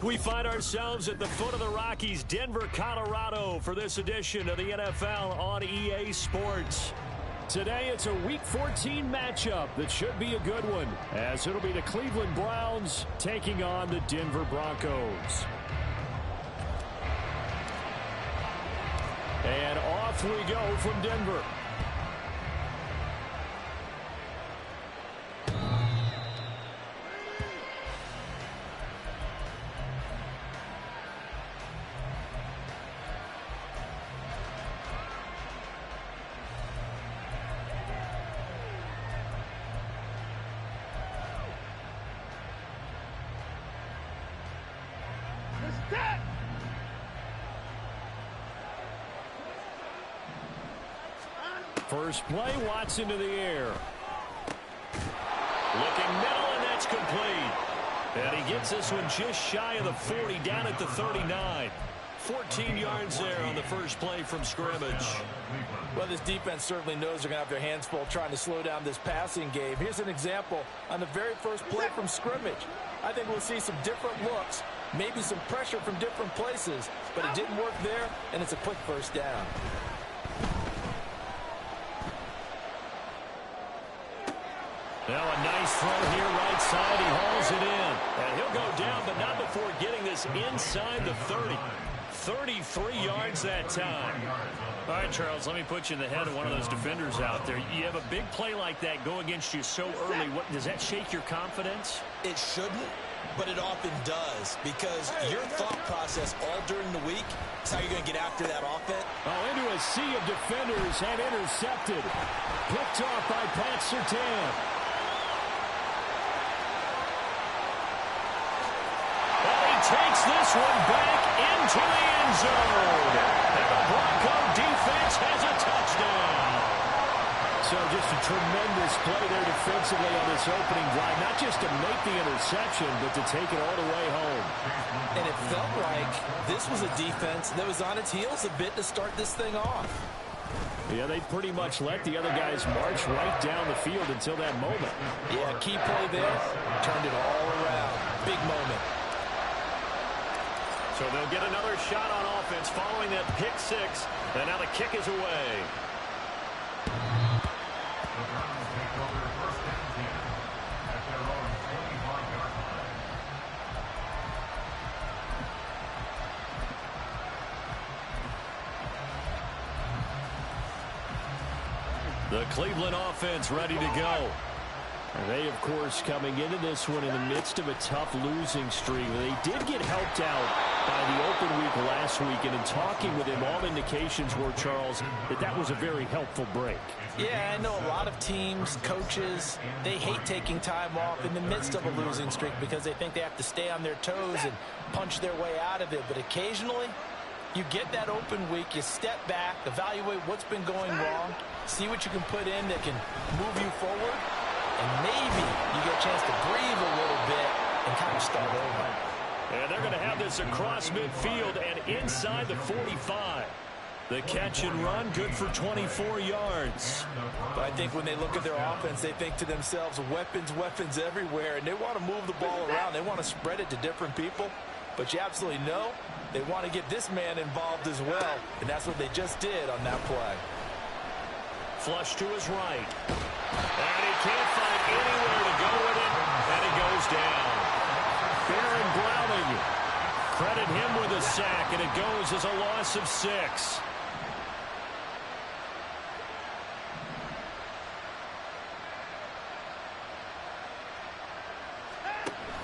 We find ourselves at the foot of the Rockies, Denver, Colorado, for this edition of the NFL on EA Sports. Today, it's a Week 14 matchup that should be a good one, as it'll be the Cleveland Browns taking on the Denver Broncos. And off we go from Denver. First play, Watson to the air. Looking middle, and that's complete. And he gets this one just shy of the 40, down at the 39. 14 yards there on the first play from scrimmage. Well, this defense certainly knows they're going to have their hands full trying to slow down this passing game. Here's an example on the very first play from scrimmage. I think we'll see some different looks, maybe some pressure from different places, but it didn't work there, and it's a quick first down. Now a nice throw here right side. He hauls it in. And he'll go down, but not before getting this inside the 30. 33 yards that time. All right, Charles, let me put you in the head of one of those defenders out there. You have a big play like that go against you so early. Does that shake your confidence? It shouldn't, but it often does, because your thought process all during the week is how you're going to get after that offense. Oh, into a sea of defenders and intercepted. Picked off by Pat Surtain. Takes this one back into the end zone. And the Bronco defense has a touchdown. So just a tremendous play there defensively on this opening drive. Not just to make the interception, but to take it all the way home. And it felt like this was a defense that was on its heels a bit to start this thing off. Yeah, they pretty much let the other guys march right down the field until that moment. Yeah, key play there. Turned it all around. Big moment. So they'll get another shot on offense following that pick six. And now the kick is away. The Cleveland offense ready to go. And they, of course, coming into this one in the midst of a tough losing streak. They did get helped out by the open week last week, and in talking with him, all indications were, Charles, that was a very helpful break. Yeah, I know a lot of teams, coaches, they hate taking time off in the midst of a losing streak because they think they have to stay on their toes and punch their way out of it. But occasionally, you get that open week, you step back, evaluate what's been going wrong, see what you can put in that can move you forward, and maybe you get a chance to breathe a little bit and kind of start over. And they're going to have this across midfield and inside the 45. The catch and run, good for 24 yards. But I think when they look at their offense, they think to themselves, weapons, weapons everywhere, and they want to move the ball around. They want to spread it to different people. But you absolutely know they want to get this man involved as well, and that's what they just did on that play. Flush to his right. And he can't find anywhere to go with it, and he goes down. Baron Browning, credit him with a sack, and it goes as a loss of 6.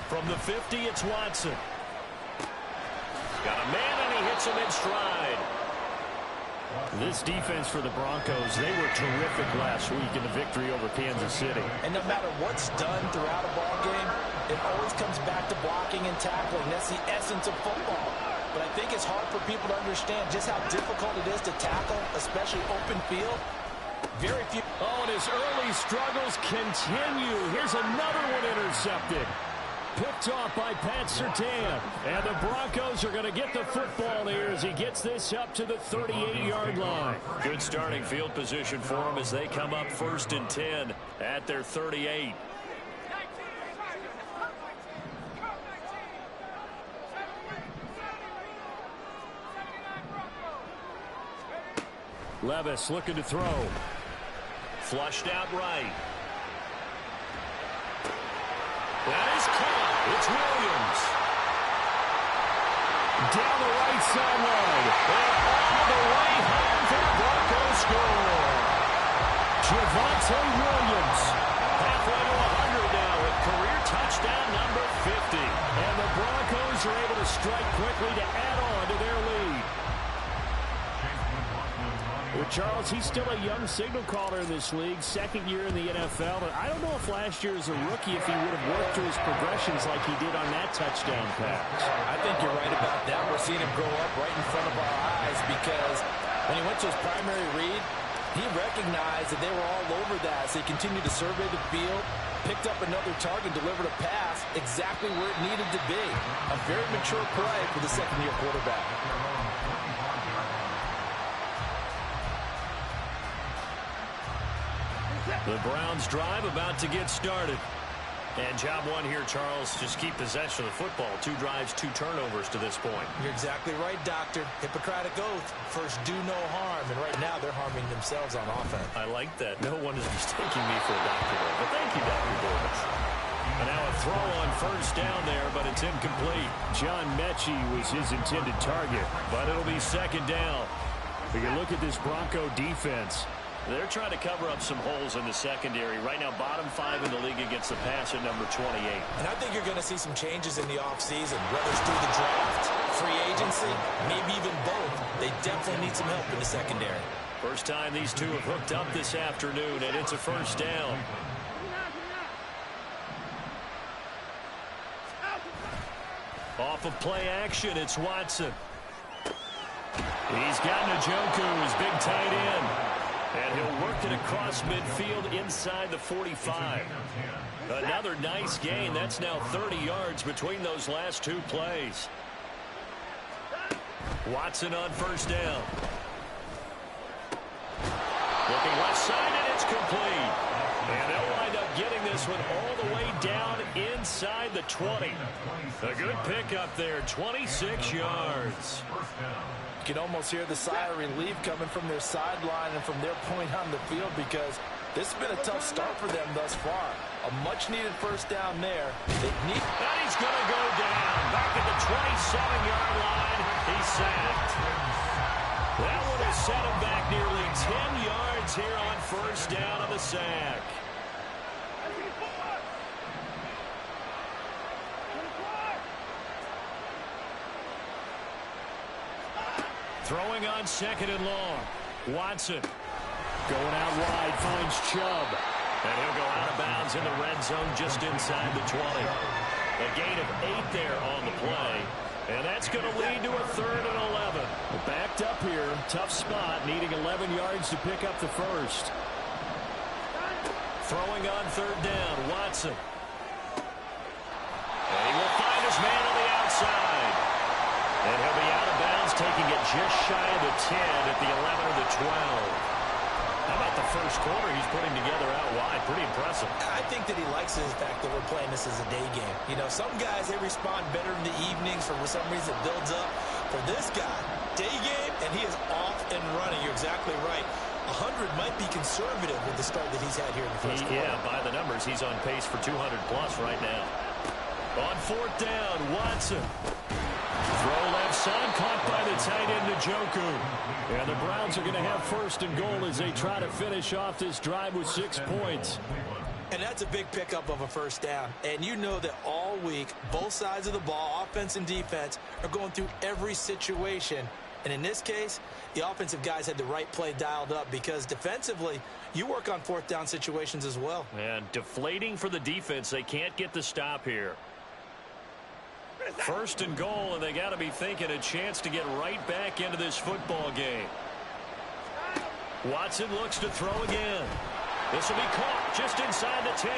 From the 50, it's Watson. Got a man, and he hits him in stride. This defense for the Broncos, they were terrific last week in the victory over Kansas City. And no matter what's done throughout a ball game, it always comes back to blocking and tackling. That's the essence of football. But I think it's hard for people to understand just how difficult it is to tackle, especially open field. Very few. Oh, and his early struggles continue. Here's another one intercepted. Picked off by Pat Surtain. And the Broncos are going to get the football here as he gets this up to the 38-yard line. Good starting field position for them as they come up 1st and 10 at their 38. Levis looking to throw. Flushed out right. That is caught. It's Williams. Down the right sideline. And all the way home for the Broncos score. Javonte Williams. Halfway to 100 now with career touchdown number 50. And the Broncos are able to strike quickly to add on to their lead. Well, Charles, he's still a young signal caller in this league, second year in the NFL. But I don't know if last year as a rookie if he would have worked through his progressions like he did on that touchdown pass. I think you're right about that. We're seeing him grow up right in front of our eyes because when he went to his primary read, he recognized that they were all over that. So he continued to survey the field, picked up another target, delivered a pass exactly where it needed to be. A very mature play for the second-year quarterback. The Browns drive about to get started. And job one here, Charles, just keep possession of the football. 2 drives, 2 turnovers to this point. You're exactly right, Doctor. Hippocratic oath. First, do no harm. And right now, they're harming themselves on offense. I like that. No one is mistaking me for a doctor, though. But thank you, Dr. Davis. And now a throw on first down there, but it's incomplete. John Mechie was his intended target, but it'll be second down. If you look at this Bronco defense, they're trying to cover up some holes in the secondary. Right now, bottom 5 in the league against the pass at number 28. And I think you're going to see some changes in the offseason, whether it's through the draft, free agency, maybe even both. They definitely need some help in the secondary. First time these two have hooked up this afternoon, and it's a first down. Off of play action, it's Watson. He's got Njoku, his big tight end. And he'll work it across midfield inside the 45. Another nice gain. That's now 30 yards between those last 2 plays. Watson on first down. Looking left side, and it's complete. And they'll wind up getting this one all the way down inside the 20. A good pickup there, 26 yards. You can almost hear the sigh of relief coming from their sideline and from their point on the field because this has been a tough start for them thus far. A much-needed first down there. And he's going to go down. Back at the 27-yard line. He's sacked. That would have set him back nearly 10 yards here on first down on the sack. Throwing on second and long. Watson going out wide, finds Chubb. And he'll go out of bounds in the red zone just inside the 20. A gain of 8 there on the play. And that's going to lead to a 3rd and 11. Backed up here, tough spot, needing 11 yards to pick up the first. Throwing on 3rd down, Watson. And he will find his man on the outside. And he'll be out of bounds, taking it just shy of the 10 at the 11 or the 12. How about the first quarter he's putting together out wide? Pretty impressive. I think that he likes the fact that we're playing this as a day game. You know, some guys, they respond better in the evenings. For some reason, it builds up. For this guy, day game, and he is off and running. You're exactly right. 100 might be conservative with the start that he's had here in the first quarter. Yeah, by the numbers, he's on pace for 200-plus right now. On 4th down, Watson. Throw left side, caught by the tight end Njoku. And the Browns are going to have 1st and goal as they try to finish off this drive with 6 points. And that's a big pickup of a first down. And you know that all week, both sides of the ball, offense and defense, are going through every situation. And in this case, the offensive guys had the right play dialed up because defensively, you work on 4th down situations as well. And deflating for the defense. They can't get the stop here. 1st and goal, and they got to be thinking a chance to get right back into this football game. Watson looks to throw again. This will be caught just inside the 10.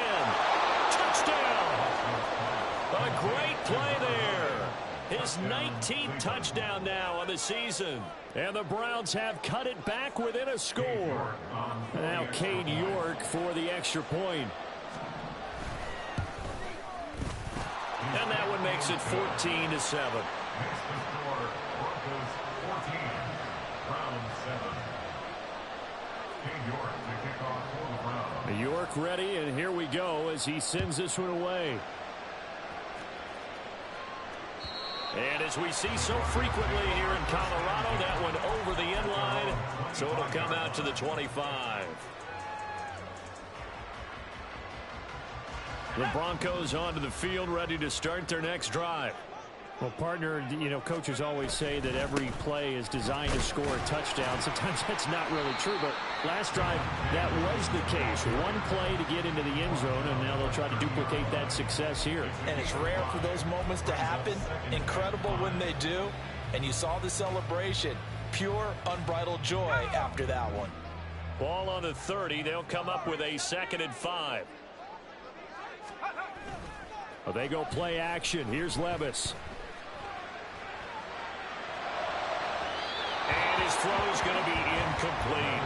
Touchdown! A great play there. His 19th touchdown now on the season. And the Browns have cut it back within a score. Now Cade York for the extra point. And that one makes it 14-7. York ready, and here we go as he sends this one away. And as we see so frequently here in Colorado, that one over the end line, so it'll come out to the 25. The Broncos onto the field, ready to start their next drive. Well, partner, coaches always say that every play is designed to score a touchdown. Sometimes that's not really true, but last drive, that was the case. One play to get into the end zone, and now they'll try to duplicate that success here. And it's rare for those moments to happen. Incredible when they do. And you saw the celebration. Pure, unbridled joy after that one. Ball on the 30. They'll come up with a 2nd and 5. Well, they go play action. Here's Levis. And his throw is going to be incomplete.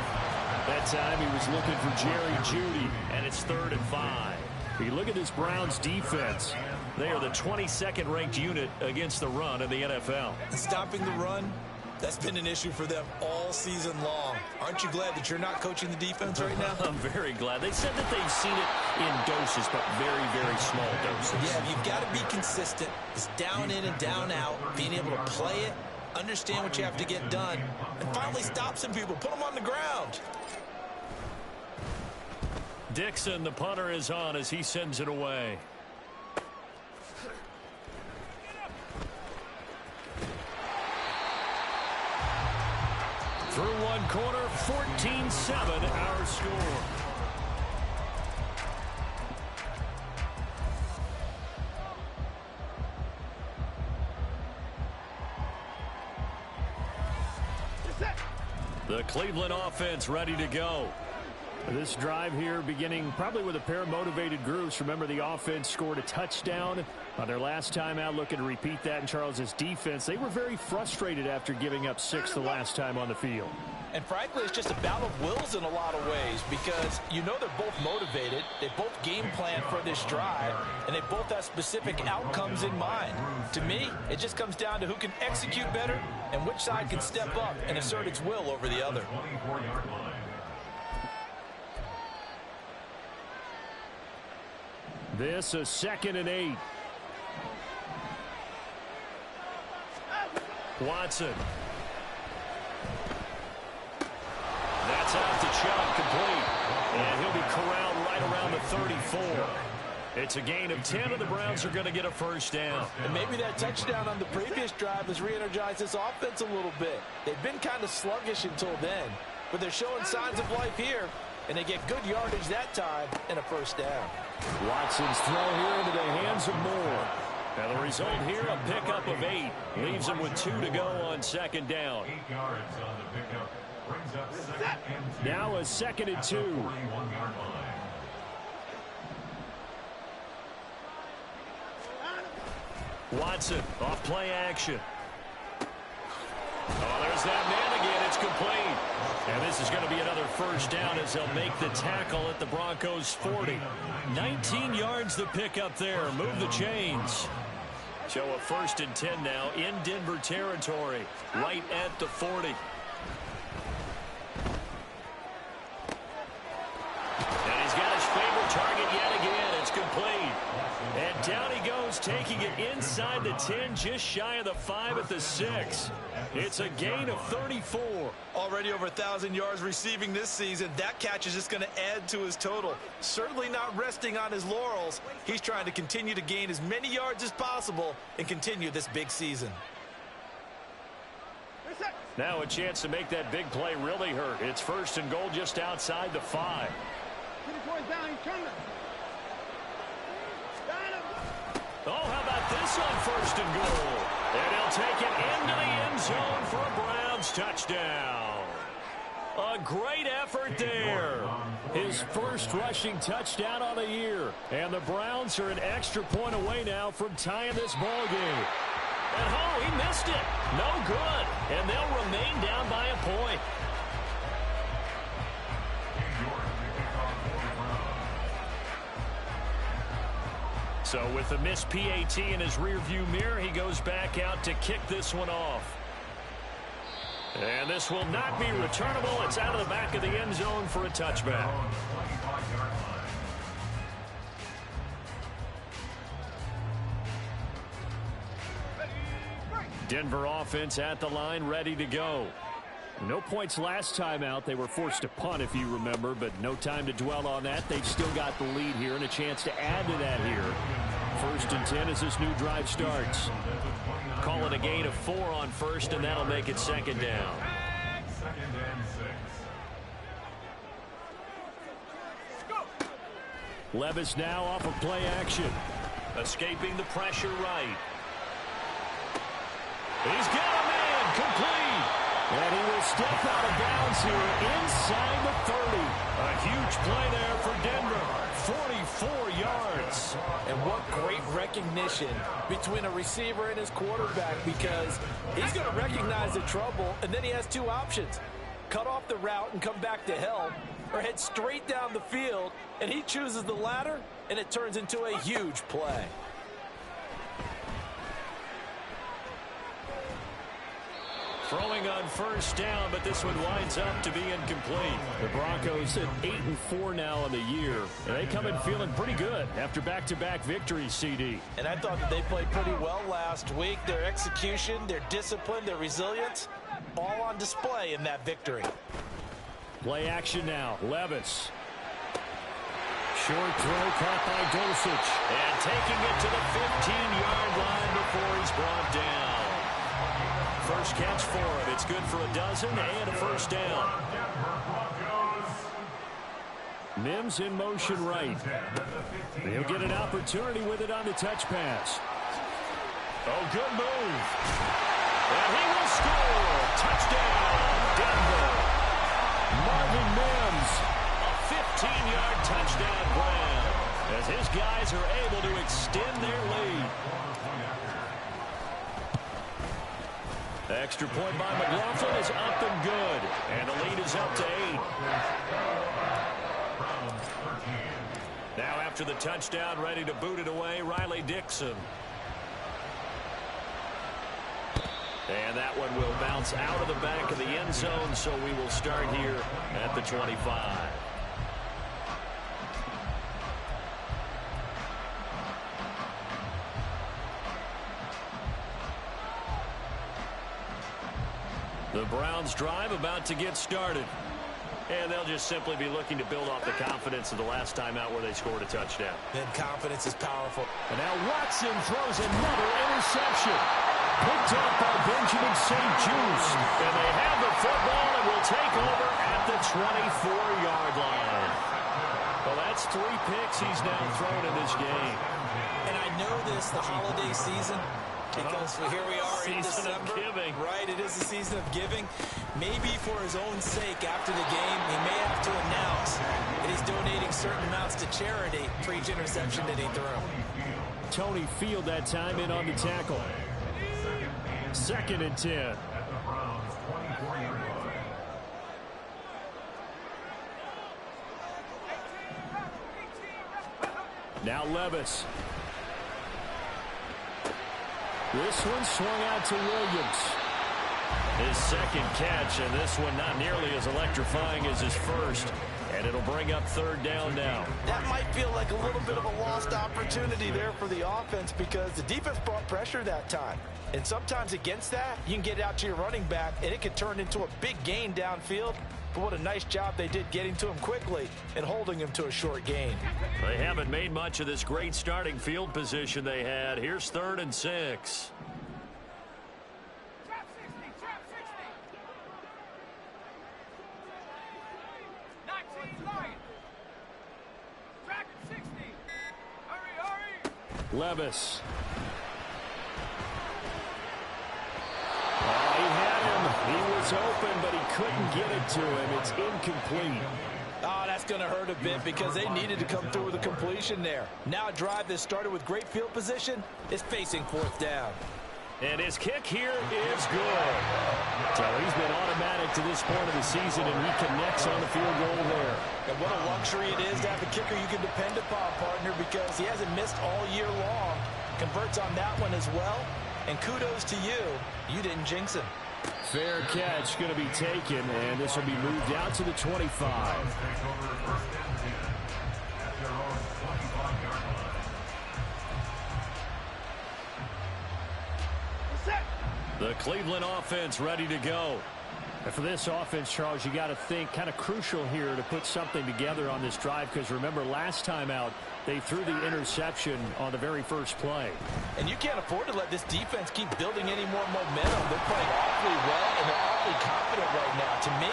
That time he was looking for Jerry Jeudy, and it's 3rd and 5. You look at this Browns defense. They are the 22nd ranked unit against the run in the NFL. And stopping the run, that's been an issue for them all season long. Aren't you glad that you're not coaching the defense right now? I'm very glad. They said that they've seen it in doses, but very, very small doses. Yeah, you've got to be consistent. It's down in and down out, being able to play it, understand what you have to get done, and finally stop some people, put them on the ground. Dixon, the punter, is on as he sends it away. Through one quarter, 14-7 our score. The Cleveland offense ready to go. This drive here beginning probably with a pair of motivated groups. Remember, the offense scored a touchdown on their last time out, looking to repeat that in Charles's defense. They were very frustrated after giving up 6 the last time on the field. And frankly, it's just a battle of wills in a lot of ways because they're both motivated. They both game plan for this drive, and they both have specific outcomes in mind. To me, it just comes down to who can execute better and which side can step up and assert its will over the other. This a 2nd and 8. Watson. That's out to Chubb, complete. And he'll be corralled right around the 34. It's a gain of 10, and the Browns are going to get a first down. And maybe that touchdown on the previous drive has re-energized this offense a little bit. They've been kind of sluggish until then, but they're showing signs of life here, and they get good yardage that time and a first down. Watson's throw here into the hands of Moore. Now the result here, a pickup of 8. Leaves him with 2 to go on 2nd down. 8 yards on the pickup. Brings up 2nd and 2. Now a 2nd and 2. 41-yard line. Watson off play action. Oh, there's that man again. It's complete. And this is going to be another first down as they'll make the tackle at the Broncos' 40. 19 yards the pick up there. Move the chains. So a 1st and 10 now in Denver territory, right at the 40. And he's got his favorite target yet again. It's complete. And down he goes, taking it inside the 10, just shy of the 5 at the 6. It's a gain of 34. Already over 1,000 yards receiving this season. That catch is just going to add to his total. Certainly not resting on his laurels. He's trying to continue to gain as many yards as possible and continue this big season. Now a chance to make that big play really hurt. It's 1st and goal just outside the 5. Oh, how about this on 1st and goal? And he'll take it into the end zone for a Browns touchdown. A great effort there. His first rushing touchdown on the year. And the Browns are an extra point away now from tying this ball game. And oh, he missed it. No good. And they'll remain down by a point. So with the missed PAT in his rearview mirror, he goes back out to kick this one off. And this will not be returnable. It's out of the back of the end zone for a touchback. Denver offense at the line, ready to go. No points last time out. They were forced to punt, if you remember, but no time to dwell on that. They've still got the lead here and a chance to add to that here. 1st and 10 as this new drive starts. Call it a gain of 4 on first, and that'll make it 2nd down. Levis now off of play action. Escaping the pressure right. He's got a man complete. And he will step out of bounds here inside the 30. A huge play there for Denver. 44 yards. And what great recognition between a receiver and his quarterback, because he's going to recognize the trouble, and then he has 2 options. Cut off the route and come back to help, or head straight down the field, and he chooses the latter, and it turns into a huge play. Throwing on 1st down, but this one winds up to be incomplete. The Broncos at 8-4 now on the year, and they come in feeling pretty good after back-to-back victories, CD. And I thought that they played pretty well last week. Their execution, their discipline, their resilience, all on display in that victory. Play action now. Levis. Short throw caught by Dulcich. And taking it to the 15-yard line before he's brought down. First catch for him. It's good for a dozen and a 1st down. Mims in motion right. He'll get an opportunity with it on the touch pass. Oh, good move. And he will score. Touchdown, Denver. Marvin Mims. A 15-yard touchdown grab as his guys are able to extend their lead. The extra point by McLaughlin is up and good. And the lead is up to 8. Now after the touchdown, ready to boot it away, Riley Dixon. And that one will bounce out of the back of the end zone, so we will start here at the 25. The Browns drive about to get started. And they'll just simply be looking to build off the confidence of the last time out where they scored a touchdown. Then confidence is powerful. And now Watson throws another interception. Picked up by Benjamin St. Juice. And they have the football and will take over at the 24-yard line. Well, that's 3 picks he's now thrown in this game. And I know this, the holiday season, because here we are in Season December. of giving. Right, it is the season of giving. Maybe for his own sake after the game, he may have to announce that he's donating certain amounts to charity for each interception that he threw. Tony Field that time in on the tackle. 2nd and 10. Now Levis. This one swung out to Williams. His 2nd catch, and this one not nearly as electrifying as his first. And it'll bring up 3rd down now. That might feel like a little bit of a lost opportunity there for the offense because the defense brought pressure that time. And sometimes against that, you can get out to your running back, and it could turn into a big gain downfield. But what a nice job they did getting to him quickly and holding him to a short gain. They haven't made much of this great starting field position they had. Here's 3rd and 6. Levis. Oh, he had him. He was open, but he couldn't get it to him. It's incomplete. Oh, that's going to hurt a bit because they needed to come through with a completion there. Now a drive that started with great field position is facing 4th down. And his kick here is good. So he's been automatic to this point of the season, and he connects on the field goal there. And what a luxury it is to have a kicker you can depend upon, partner, because he hasn't missed all year long. Converts on that one as well. And kudos to you. You didn't jinx him. Fair catch going to be taken, and this will be moved out to the 25. The Cleveland offense ready to go. And for this offense, Charles, you got to think kind of crucial here to put something together on this drive, because remember last time out they threw the interception on the very first play. And you can't afford to let this defense keep building any more momentum. They're playing awfully well, and they're awfully confident right now. To me,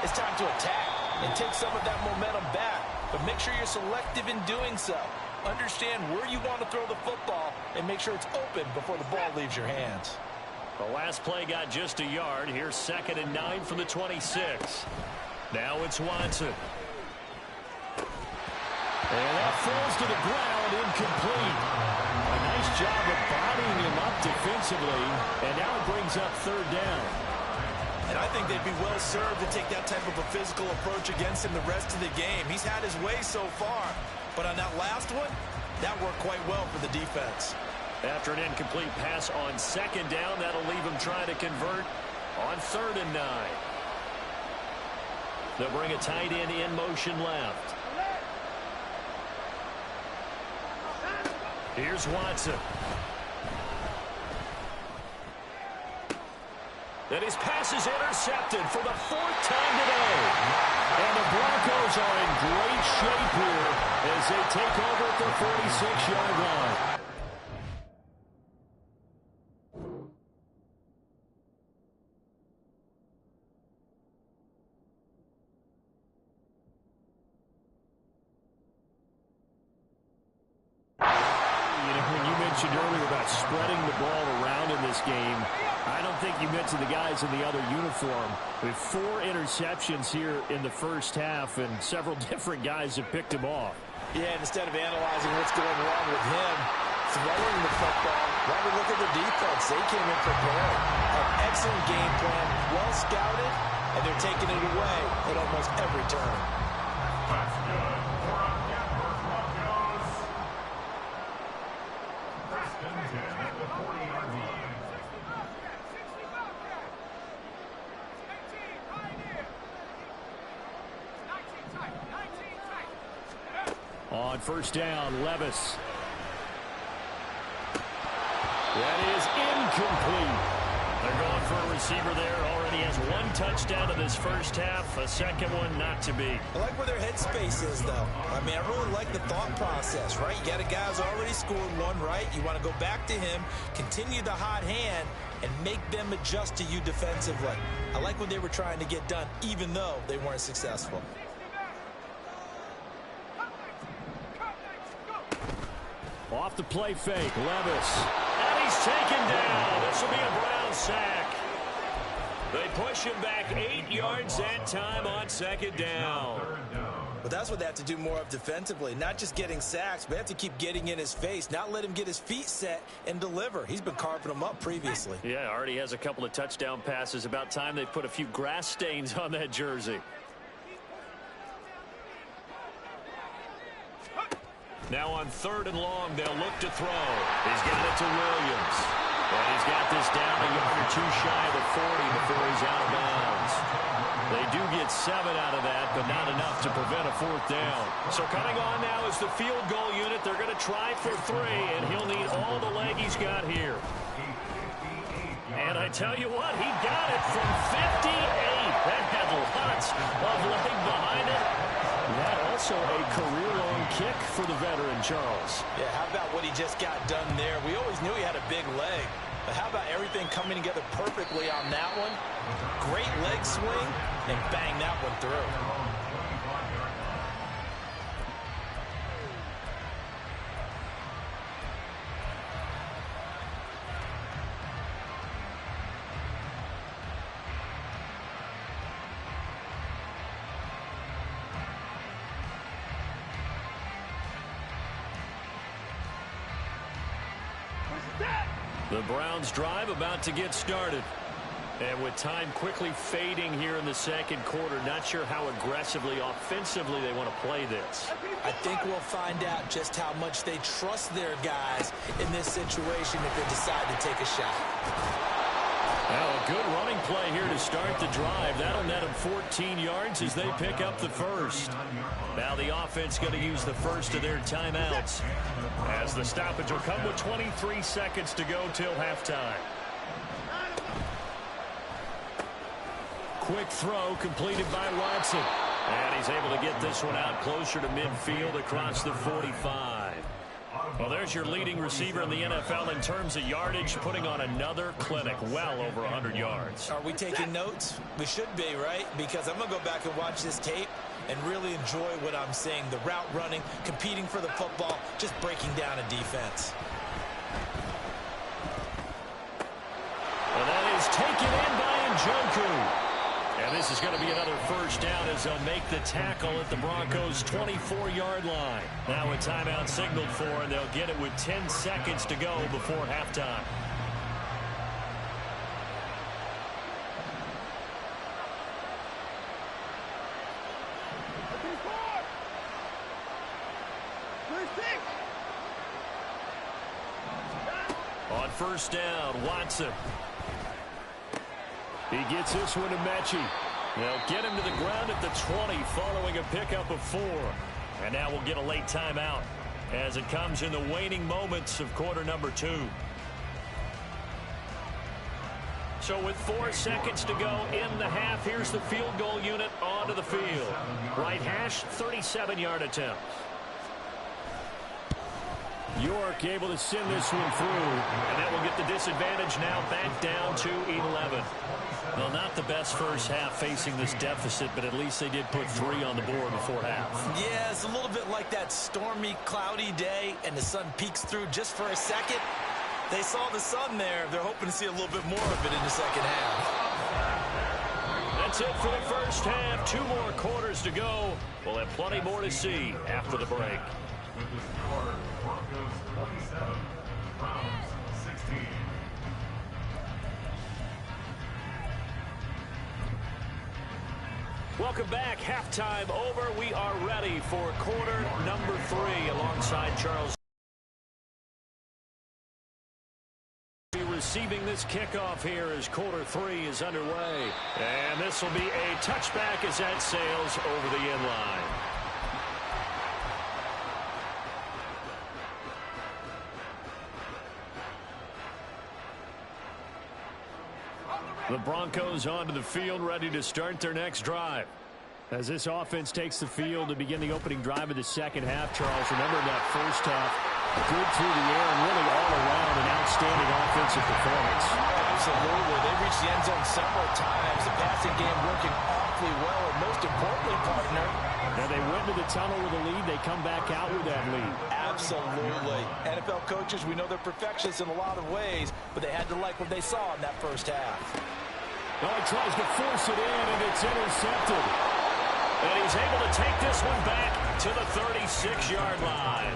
it's time to attack and take some of that momentum back. But make sure you're selective in doing so. Understand where you want to throw the football and make sure it's open before the ball leaves your hands. The last play got just a yard. Here's 2nd and 9 from the 26. Now it's Watson. And that falls to the ground, incomplete. A nice job of bodying him up defensively, and now it brings up 3rd down. And I think they'd be well served to take that type of a physical approach against him the rest of the game. He's had his way so far, but on that last one, that worked quite well for the defense. After an incomplete pass on 2nd down, that'll leave him trying to convert on 3rd and 9. They'll bring a tight end in motion left. Here's Watson. And his pass is intercepted for the 4th time today. And the Broncos are in great shape here as they take over at the 46-yard line. Earlier about spreading the ball around in this game. I don't think you mentioned the guys in the other uniform. We have 4 interceptions here in the first half, and several different guys have picked him off. Yeah, and instead of analyzing what's going wrong with him, throwing the football, why we look at the defense. They came in prepared. An excellent game plan, well scouted, and they're taking it away at almost every turn. That's good. For a Denver Broncos, Preston at the 40-yard line. On 1st down, Levis. That is incomplete. They're going for a receiver there. Already has 1 touchdown in this first half. A second one not to be. I like where their headspace is, though. I mean, I really like the thought process, right? You got a guy who's already scored 1, right? You want to go back to him, continue the hot hand, and make them adjust to you defensively. I like what they were trying to get done, even though they weren't successful. Off the play fake, Levis. And he's taken down. This will be a Brown sack. They push him back 8 yards that time on 2nd down. But that's what they have to do more of defensively, not just getting sacks, but they have to keep getting in his face, not let him get his feet set and deliver. He's been carving them up previously. Yeah, already has a couple of touchdown passes. About time they put a few grass stains on that jersey. Now on 3rd and long, they'll look to throw. He's got it to Williams. And he's got this down a yard or 2 shy of the 40 before he's out of bounds. They do get 7 out of that, but not enough to prevent a 4th down. So coming on now is the field goal unit. They're going to try for 3, and he'll need all the leg he's got here. And I tell you what, he got it from 58. That had lots of leg behind it. That also a career-long kick for the veteran, Charles. Yeah, how about what he just got done there? We always knew he had a big leg, but how about everything coming together perfectly on that one? Great leg swing, and bang that one through. The Browns drive about to get started. And with time quickly fading here in the 2nd quarter, not sure how aggressively, offensively they want to play this. I think we'll find out just how much they trust their guys in this situation if they decide to take a shot. Now a good running play here to start the drive. That'll net them 14 yards as they pick up the first. Now the offense going to use the first of their timeouts, as the stoppage will come with 23 seconds to go till halftime. Quick throw completed by Watson. And he's able to get this one out closer to midfield across the 45. Well, there's your leading receiver in the NFL in terms of yardage, putting on another clinic, well over 100 yards. Are we taking notes? We should be, right? Because I'm going to go back and watch this tape and really enjoy what I'm seeing. The route running, competing for the football, just breaking down a defense. Well, that is taken in by Njoku. And this is going to be another first down as they'll make the tackle at the Broncos' 24-yard line. Now a timeout signaled for, and they'll get it with 10 seconds to go before halftime. On first down, Watson. He gets this one to Mechie. They'll get him to the ground at the 20 following a pickup of 4. And now we'll get a late timeout as it comes in the waning moments of quarter number 2. So with 4 seconds to go in the half, here's the field goal unit onto the field. Right hash, 37-yard attempt. York able to send this one through, and that will get the disadvantage now back down to 11. Well, not the best first half facing this deficit, but at least they did put 3 on the board before half. Yeah, it's a little bit like that stormy, cloudy day, and the sun peeks through just for a second. They saw the sun there. They're hoping to see a little bit more of it in the second half. That's it for the first half. 2 more quarters to go. We'll have plenty more to see after the break. With the score, Broncos 47, Browns 16. Welcome back. Halftime over. We are ready for quarter number 3 alongside Charles. Receiving this kickoff here as quarter 3 is underway. And this will be a touchback as that sails over the end line. The Broncos onto the field, ready to start their next drive. As this offense takes the field to begin the opening drive of the second half, Charles, remember that first half, good through the air and really all around an outstanding offensive performance. Absolutely. They reached the end zone several times. The passing game working awfully well, and most importantly, partner, now they went to the tunnel with a lead. They come back out with that lead. Absolutely. NFL coaches, we know they're perfectionists in a lot of ways, but they had to like what they saw in that first half. Well, he tries to force it in, and it's intercepted. And he's able to take this one back to the 36-yard line.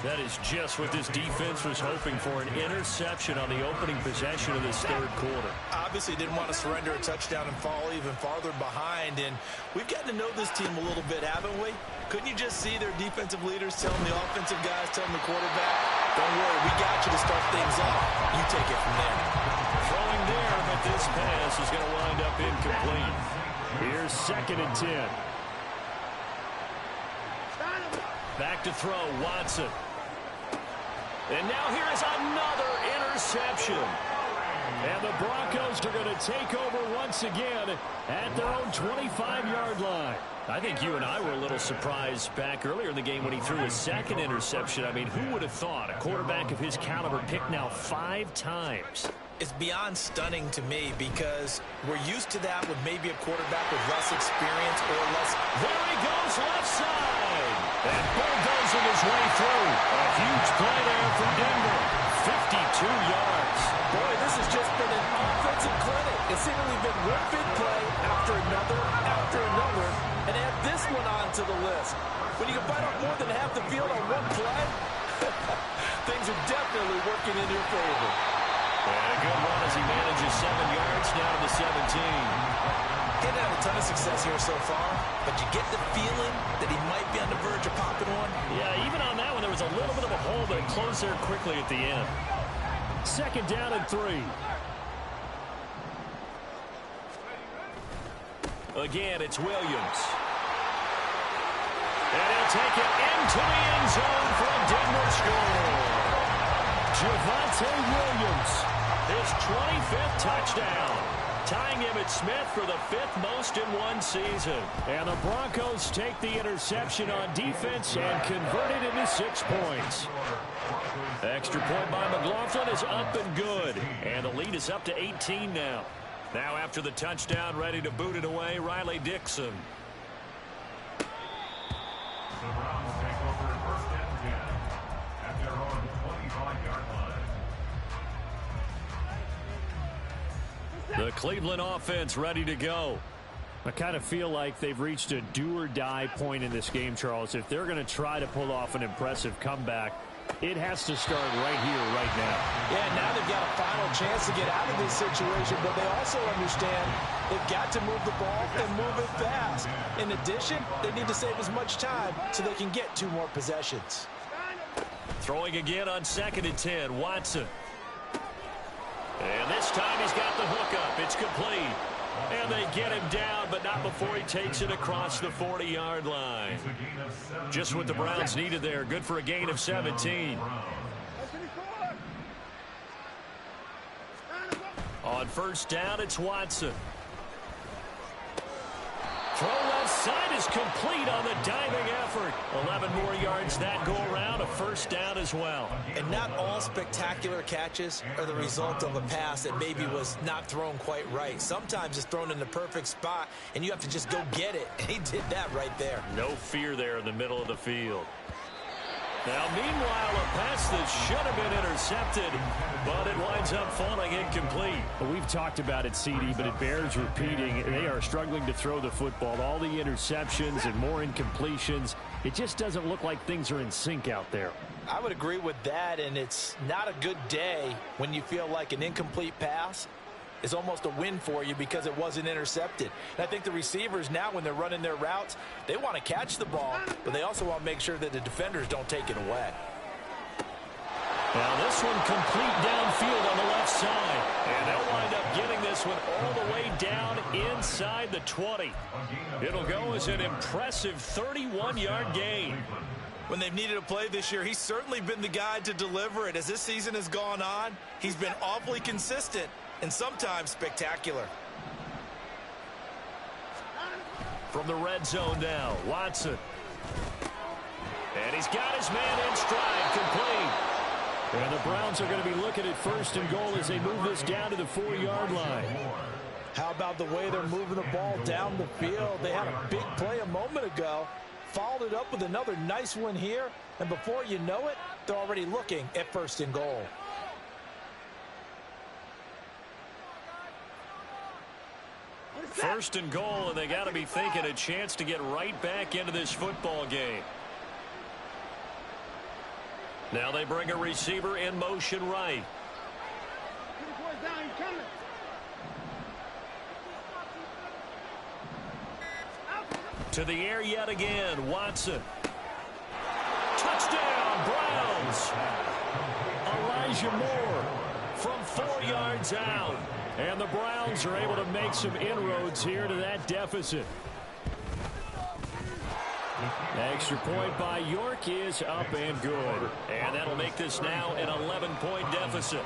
That is just what this defense was hoping for, an interception on the opening possession of this third quarter. Obviously didn't want to surrender a touchdown and fall even farther behind, and we've gotten to know this team a little bit, haven't we? Couldn't you just see their defensive leaders telling the offensive guys, telling the quarterback, don't worry, we got you to start things off. You take it from there. Throwing there, but this pass is going to wind up incomplete. Here's 2nd and 10. Back to throw, Watson. And now here is another interception. And the Broncos are going to take over once again at their own 25-yard line. I think you and I were a little surprised back earlier in the game when he threw his 2nd interception. I mean, who would have thought a quarterback of his caliber picked now 5 times? It's beyond stunning to me because we're used to that with maybe a quarterback with less experience or less. There he goes, left side. And bulldozing his way through. A huge play there for Denver. 52 yards. Boy, this has just been an offensive clinic. It's seemingly been one big play after another, and add this one onto the list. When you can bite off more than half the field on one play, things are definitely working in your favor. And a good run as he manages 7 yards down to the 17. Didn't have a ton of success here so far, but you get the feeling that he might be on the verge of popping one. Yeah, even on that one, there was a little bit of a hole, but it closed there quickly at the end. 2nd down and 3. Again, it's Williams. And he'll take it into the end zone for a Denver score. Javonte Williams, his 25th touchdown, tying Emmitt Smith for the 5th most in one season. And the Broncos take the interception on defense and convert it into 6 points. Extra point by McLaughlin is up and good. And the lead is up to 18 now. Now after the touchdown, ready to boot it away, Riley Dixon. The Browns take over first and 10 at their own 25-yard line. The Cleveland offense ready to go. I kind of feel like they've reached a do-or-die point in this game, Charles. If they're going to try to pull off an impressive comeback, it has to start right here, right now. Yeah, now they've got a final chance to get out of this situation, but they also understand they've got to move the ball and move it fast. In addition, they need to save as much time so they can get 2 more possessions. Throwing again on 2nd and 10, Watson. And this time he's got the hook up. It's complete. And they get him down, but not before he takes it across the 40-yard line. Just what the Browns needed there. Good for a gain of 17. On first down, it's Watson. Throw left side is complete on the diving effort. 11 more yards that go around, a first down as well. And not all spectacular catches are the result of a pass that maybe was not thrown quite right. Sometimes it's thrown in the perfect spot, and you have to just go get it. And he did that right there. No fear there in the middle of the field. Now, meanwhile, a pass that should have been intercepted, but it winds up falling incomplete. Well, we've talked about it, CD, but it bears repeating. They are struggling to throw the football. All the interceptions and more incompletions. It just doesn't look like things are in sync out there. I would agree with that, and it's not a good day when you feel like an incomplete pass is almost a win for you because it wasn't intercepted. And I think the receivers now, when they're running their routes, they want to catch the ball, but they also want to make sure that the defenders don't take it away. Now this one complete downfield on the left side. And they'll wind up getting this one all the way down inside the 20. It'll go as an impressive 31-yard gain. When they've needed a play this year, he's certainly been the guy to deliver it. As this season has gone on, he's been awfully consistent and sometimes spectacular. From the red zone now, Watson. And he's got his man in stride, complete. And the Browns are going to be looking at first and goal as they move this down to the 4-yard line. How about the way they're moving the ball down the field? They had a big play a moment ago, followed it up with another nice one here, and before you know it, they're already looking at first and goal. First and goal, and they got to be thinking a chance to get right back into this football game. Now they bring a receiver in motion right. To the air yet again, Watson. Touchdown, Browns. Elijah Moore from 4 yards out. And the Browns are able to make some inroads here to that deficit. Extra point by York is up and good. And that'll make this now an 11-point deficit.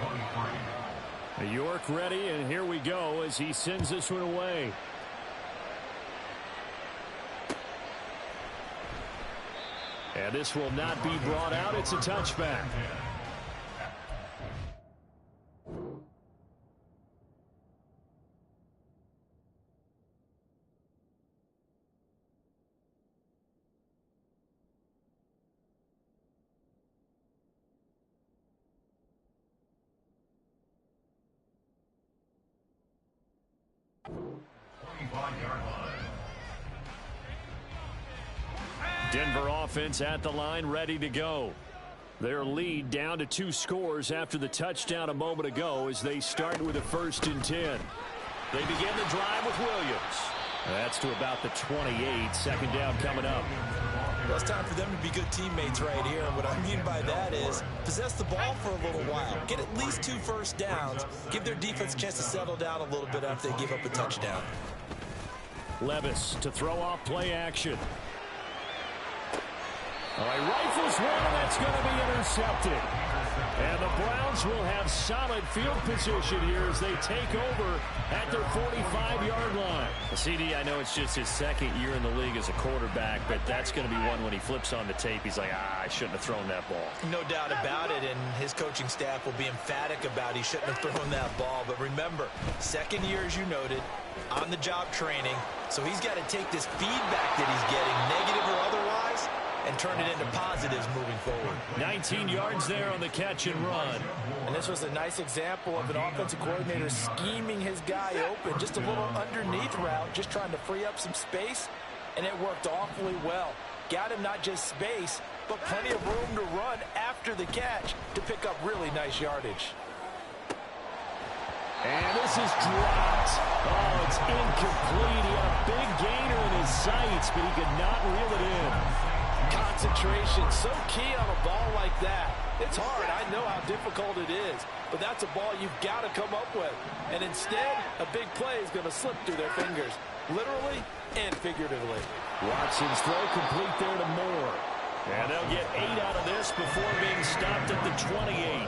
York ready, and here we go as he sends this one away. And this will not be brought out. It's a touchback. Denver offense at the line, ready to go. Their lead down to 2 scores after the touchdown a moment ago as they start with a 1st and 10. They begin the drive with Williams. That's to about the 28. 2nd down coming up. Well, it's time for them to be good teammates right here. And what I mean by that is possess the ball for a little while. Get at least 2 first downs. Give their defense a chance to settle down a little bit after they give up a touchdown. Levis to throw off play action. All right, rifles one, and that's going to be intercepted. And the Browns will have solid field position here as they take over at their 45-yard line. CD, I know it's just his second year in the league as a quarterback, but that's going to be one when he flips on the tape. He's like, I shouldn't have thrown that ball. No doubt about it, and his coaching staff will be emphatic about he shouldn't have thrown that ball. But remember, second year, as you noted, on-the-job training, so he's got to take this feedback that he's getting, negative or otherwise, and turn it into positives moving forward. 19 yards there on the catch and run. And this was a nice example of an offensive coordinator scheming his guy open. Just a little underneath route, just trying to free up some space, and it worked awfully well. Got him not just space, but plenty of room to run after the catch to pick up really nice yardage. And this is dropped. Oh, it's incomplete. He had a big gainer in his sights, but he could not reel it in. Concentration, so key on a ball like that. It's hard. I know how difficult it is, but that's a ball you've got to come up with. And instead, a big play is going to slip through their fingers, literally and figuratively. Watson's throw complete there to Moore. And they'll get 8 out of this before being stopped at the 28.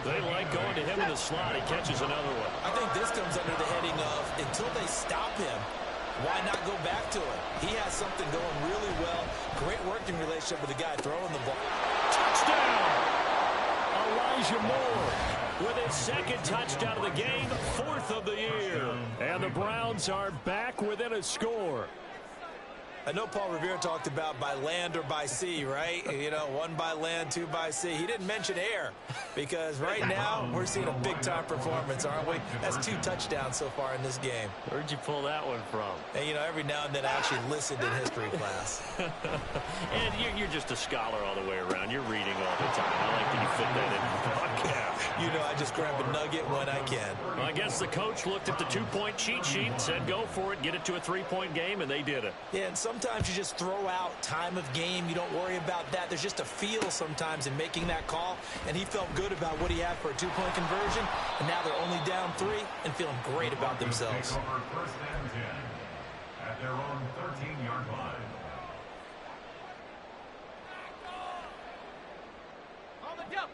They like going to him in the slot. He catches another one. I think this comes under the heading of until they stop him, why not go back to him? He has something going really well. Great working relationship with the guy throwing the ball. Touchdown! Elijah Moore with his second touchdown of the game, 4th of the year. And the Browns are back within a score. I know Paul Revere talked about by land or by sea, right? You know, 1 by land, 2 by sea. He didn't mention air because right now we're seeing a big-time performance, aren't we? That's 2 touchdowns so far in this game. Where'd you pull that one from? And, you know, every now and then I actually listened in history class. And you're just a scholar all the way around. You're reading all the time. I like that you fit that in the podcast. You know, I just grab a nugget when I can. Well, I guess the coach looked at the 2-point cheat sheet and said, go for it, get it to a 3-point game, and they did it. Yeah, and sometimes you just throw out time of game. You don't worry about that. There's just a feel sometimes in making that call, and he felt good about what he had for a 2-point conversion, and now they're only down 3 and feeling great about themselves. First and 10 at their own 13-yard line.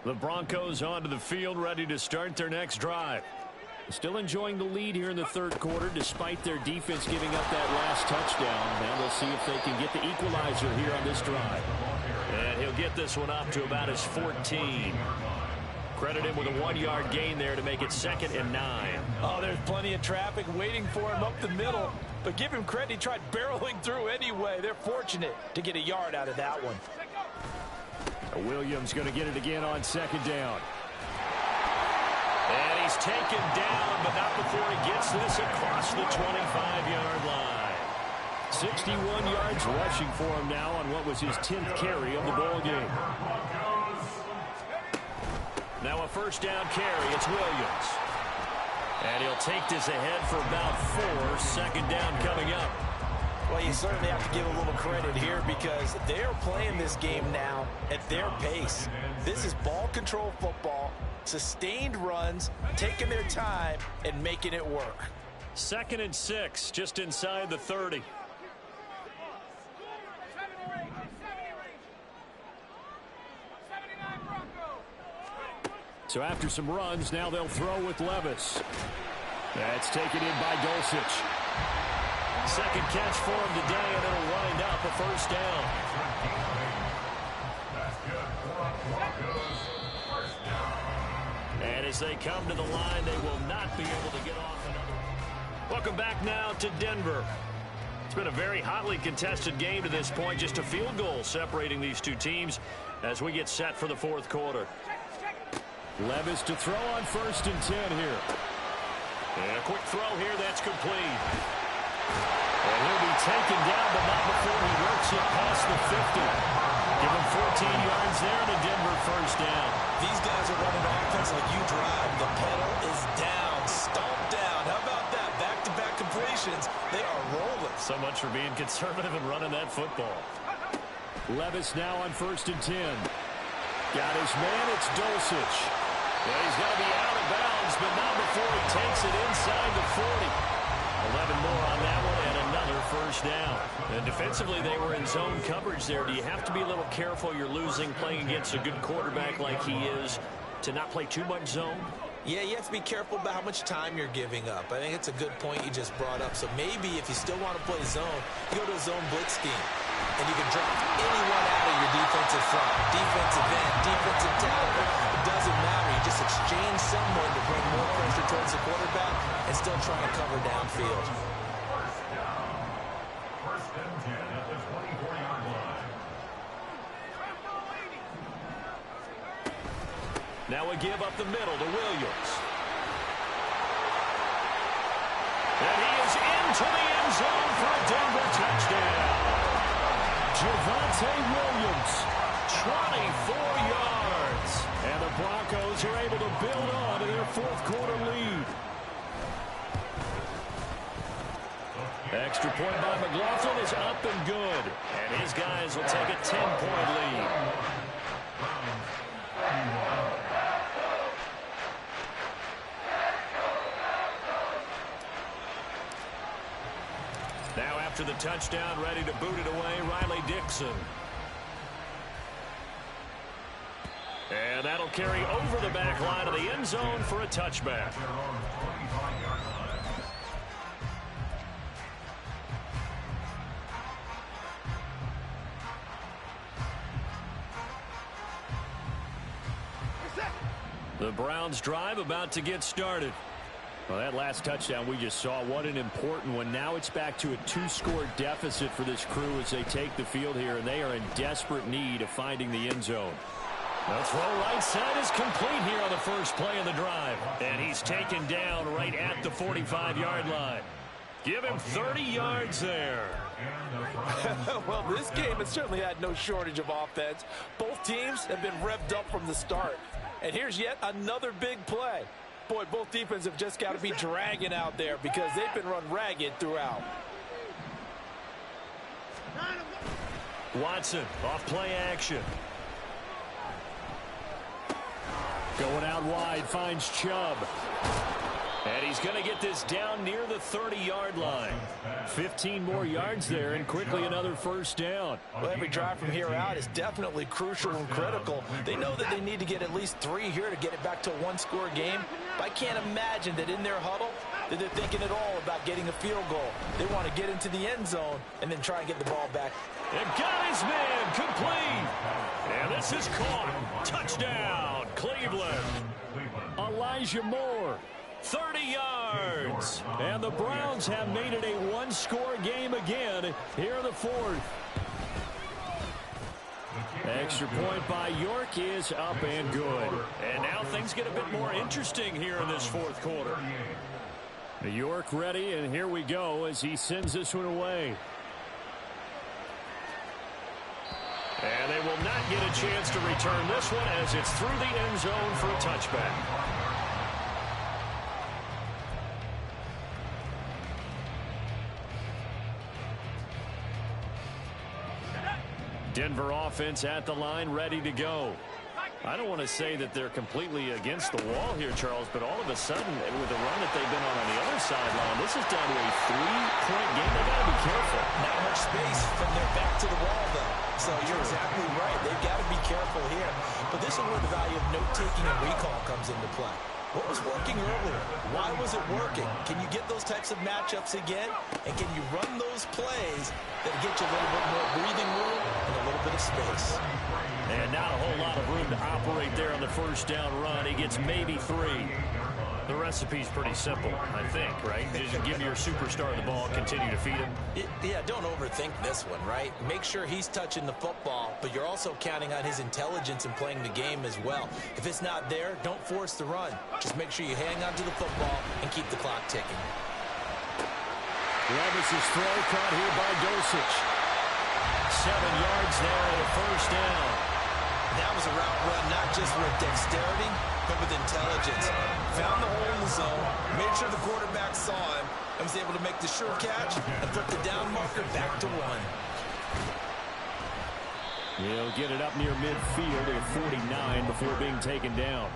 The Broncos onto the field, ready to start their next drive. Still enjoying the lead here in the third quarter, despite their defense giving up that last touchdown. Now we'll see if they can get the equalizer here on this drive. And he'll get this one up to about his 14. Credit him with a 1-yard gain there to make it 2nd and 9. Oh, there's plenty of traffic waiting for him up the middle. But give him credit, he tried barreling through anyway. They're fortunate to get a yard out of that one. Williams going to get it again on 2nd down. And he's taken down, but not before he gets this across the 25-yard line. 61 yards rushing for him now on what was his 10th carry of the ball game. Now a 1st down carry. It's Williams. And he'll take this ahead for about 4. 2nd down coming up. Well, you certainly have to give a little credit here because they're playing this game now at their pace. This is ball control football, sustained runs, taking their time, and making it work. 2nd and 6, just inside the 30. So after some runs, now they'll throw with Levis. That's taken in by Dulcich. 2nd catch for him today, and it'll wind up a 1st down. And as they come to the line, they will not be able to get off another. Welcome back now to Denver. It's been a very hotly contested game to this point. Just a field goal separating these two teams as we get set for the 4th quarter. Levis to throw on 1st and 10 here. And a quick throw here, that's complete. And he'll be taken down, but not before he works it past the 50. Give him 14 yards there and a Denver 1st down. These guys are running offense like you drive. The pedal is down, stomped down. How about that? Back-to-back completions. They are rolling. So much for being conservative and running that football. Levis now on 1st and 10. Got his man, it's Dulcich. Well, he's going to be out of bounds, but not before he takes it inside the 40. 11 more on that one, and first down. And defensively, they were in zone coverage there. Do you have to be a little careful you're losing playing against a good quarterback like he is to not play too much zone? Yeah, you have to be careful about how much time you're giving up. I think it's a good point you just brought up. So maybe if you still want to play zone, you go to a zone blitz scheme. And you can drop anyone out of your defensive front, defensive end, defensive tackle. It doesn't matter. You just exchange someone to bring more pressure towards the quarterback and still try to cover downfield. First and 10 at the 24-yard line. Now a give up the middle to Williams. And he is into the end zone for a Denver touchdown. Javonte Williams, 24 yards. And the Broncos are able to build on to their fourth quarter lead. Extra point by McLaughlin is up and good. And his guys will take a 10-point lead. Now after the touchdown, ready to boot it away, Riley Dixon. And that'll carry over the back line of the end zone for a touchback. The Browns drive about to get started. Well, that last touchdown we just saw, what an important one. Now it's back to a 2-score deficit for this crew as they take the field here, and they are in desperate need of finding the end zone. The throw right side is complete here on the first play of the drive. And he's taken down right at the 45-yard line. Give him 30 yards there. Well, this game has certainly had no shortage of offense. Both teams have been revved up from the start. And here's yet another big play. Boy, both defenses have just got to be dragging out there because they've been run ragged throughout. Watson off play action. Going out wide, finds Chubb. And he's going to get this down near the 30-yard line. 15 more yards there, and quickly another first down. Well, every drive from here out is definitely crucial and critical. They know that they need to get at least 3 here to get it back to a one-score game. But I can't imagine that in their huddle that they're thinking at all about getting a field goal. They want to get into the end zone and then try and get the ball back. And got his man complete. And this is caught. Touchdown, Cleveland. Elijah Moore. 30 yards. And the Browns have made it a one-score game again here in the fourth. Extra point by York is up and good. And now things get a bit more interesting here in this fourth quarter. York ready, and here we go as he sends this one away. And they will not get a chance to return this one as it's through the end zone for a touchback. Denver offense at the line, ready to go. I don't want to say that they're completely against the wall here, Charles, but all of a sudden, with the run that they've been on the other sideline, this is down to a 3-point game. They've got to be careful. Not much space from their back to the wall, though. So you're exactly right. They've got to be careful here. But this is where the value of note-taking and recall comes into play. What was working earlier? Why was it working? Can you get those types of matchups again? And can you run those plays that get you a little bit more breathing room and a little bit of space? And not a whole lot of room to operate there on the first down run. He gets maybe 3. The recipe's pretty simple, I think, right? Just give your superstar the ball and continue to feed him. Yeah, don't overthink this one, right? Make sure he's touching the football, but you're also counting on his intelligence in playing the game as well. If it's not there, don't force the run. Just make sure you hang on to the football and keep the clock ticking. Levis's throw caught here by Dosich. 7 yards there at a first down. That was a route run not just with dexterity, but with intelligence. Found the hole in the zone, made sure the quarterback saw him, and was able to make the sure catch and put the down marker back to 1. He'll get it up near midfield at 49 before being taken down.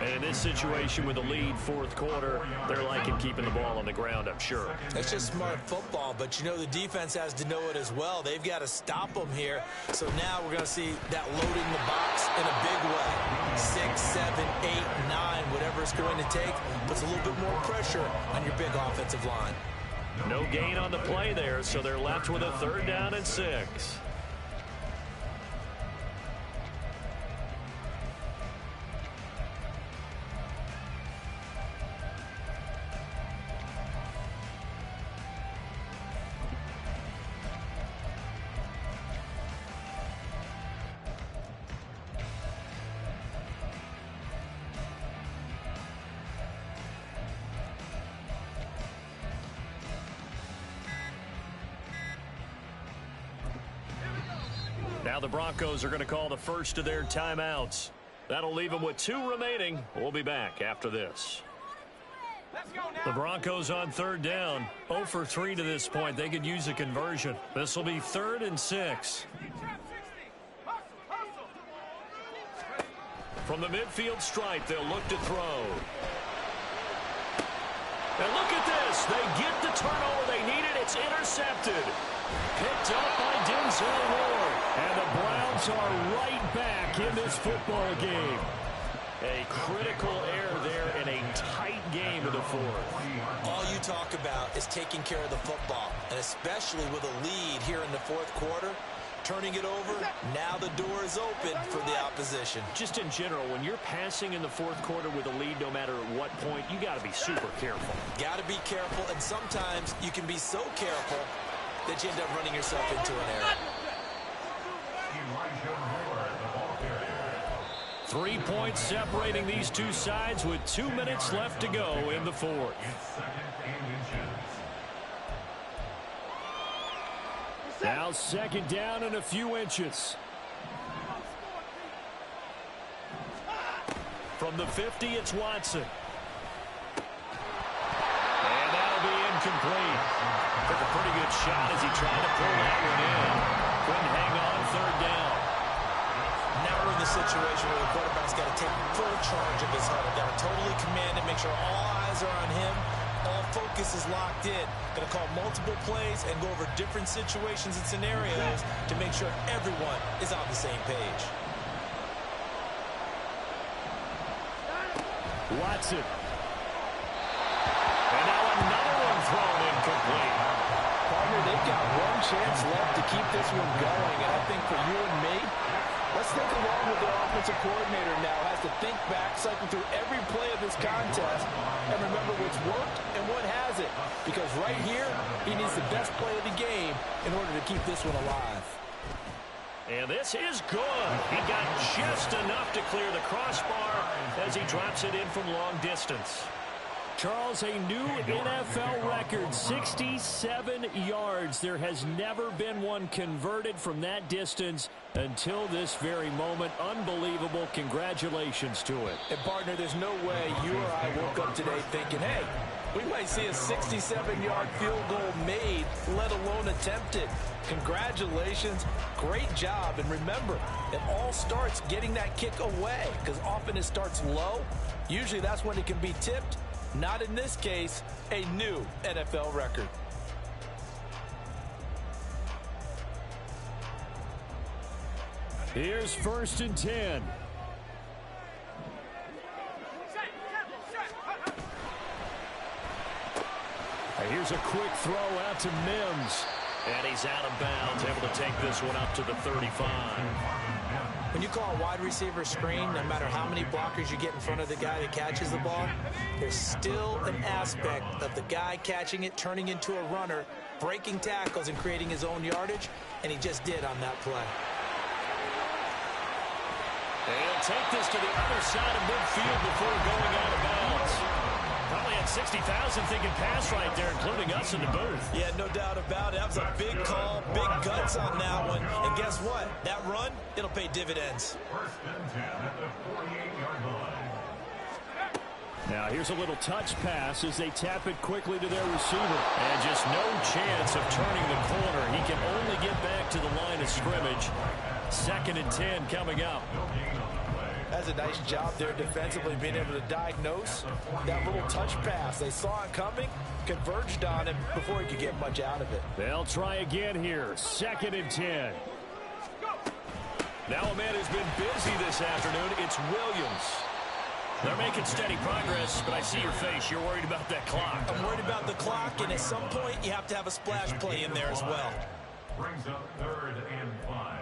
And in this situation with a lead fourth quarter, they're liking keeping the ball on the ground, I'm sure. It's just smart football, but you know the defense has to know it as well. They've got to stop them here. So now we're going to see that loading the box in a big way. 6, 7, 8, 9, whatever it's going to take, puts a little bit more pressure on your big offensive line. No gain on the play there, so they're left with a 3rd down and 6. Now the Broncos are going to call the first of their timeouts. That'll leave them with 2 remaining. We'll be back after this. The Broncos on 3rd down. 0 for 3 to this point. They could use a conversion. This will be 3rd and 6. From the midfield stripe, they'll look to throw. And look at this. They get the turnover they needed. It's intercepted. Picked up by Denzel Ward. And the Browns are right back in this football game. A critical error there in a tight game of the 4th. All you talk about is taking care of the football, and especially with a lead here in the 4th quarter. Turning it over, now the door is open for the opposition. Just in general, when you're passing in the 4th quarter with a lead, no matter at what point, you got to be super careful. Got to be careful, and sometimes you can be so careful that you end up running yourself into an error. 3 points separating these two sides with 2 minutes left to go in the 4th. Now 2nd down and a few inches. From the 50, it's Watson. And that'll be incomplete. Took a pretty good shot as he tried to pull that one in. Couldn't hang on 3rd down. Now we're in the situation where the quarterback's got to take full charge of his huddle. Got to totally command it, make sure all eyes are on him. All focus is locked in. Going to call multiple plays and go over different situations and scenarios to make sure everyone is on the same page. Watson. And now another one thrown incomplete. Partner, they've got one chance left to keep this one going, and I think for you and me, let's think along with their offensive coordinator now. Has to think back, cycle through every play of this contest, and remember what's worked and what hasn't. Because right here, he needs the best play of the game in order to keep this one alive. And this is good. He got just enough to clear the crossbar as he drops it in from long distance. Charles, a new NFL record, 67 yards. There has never been one converted from that distance until this very moment. Unbelievable. Congratulations to it. And, partner, there's no way you or I woke up today thinking, hey, we might see a 67-yard field goal made, let alone attempted. Congratulations. Great job. And remember, it all starts getting that kick away, because often it starts low. Usually that's when it can be tipped. Not in this case, a new NFL record. Here's 1st and 10. Here's a quick throw out to Mims. And he's out of bounds, able to take this one up to the 35. When you call a wide receiver screen, no matter how many blockers you get in front of the guy that catches the ball, there's still an aspect of the guy catching it, turning into a runner, breaking tackles and creating his own yardage, and he just did on that play. And he'll take this to the other side of midfield before going out of bounds. Probably had 60,000 thinking pass right there, including us in the booth. Yeah, no doubt about it. That was a big call, big guts on that one. And guess what? That run, it'll pay dividends. 1st and 10 at the 48-yard line. Now here's a little touch pass as they tap it quickly to their receiver. And just no chance of turning the corner. He can only get back to the line of scrimmage. 2nd and 10 coming up. That's a nice job there defensively, being able to diagnose that little touch pass. They saw it coming, converged on him before he could get much out of it. They'll try again here. 2nd and 10. Now a man who's been busy this afternoon, it's Williams. They're making steady progress, but I see your face. You're worried about that clock. I'm worried about the clock, and at some point, you have to have a splash play in there as well. Brings up 3rd and 5.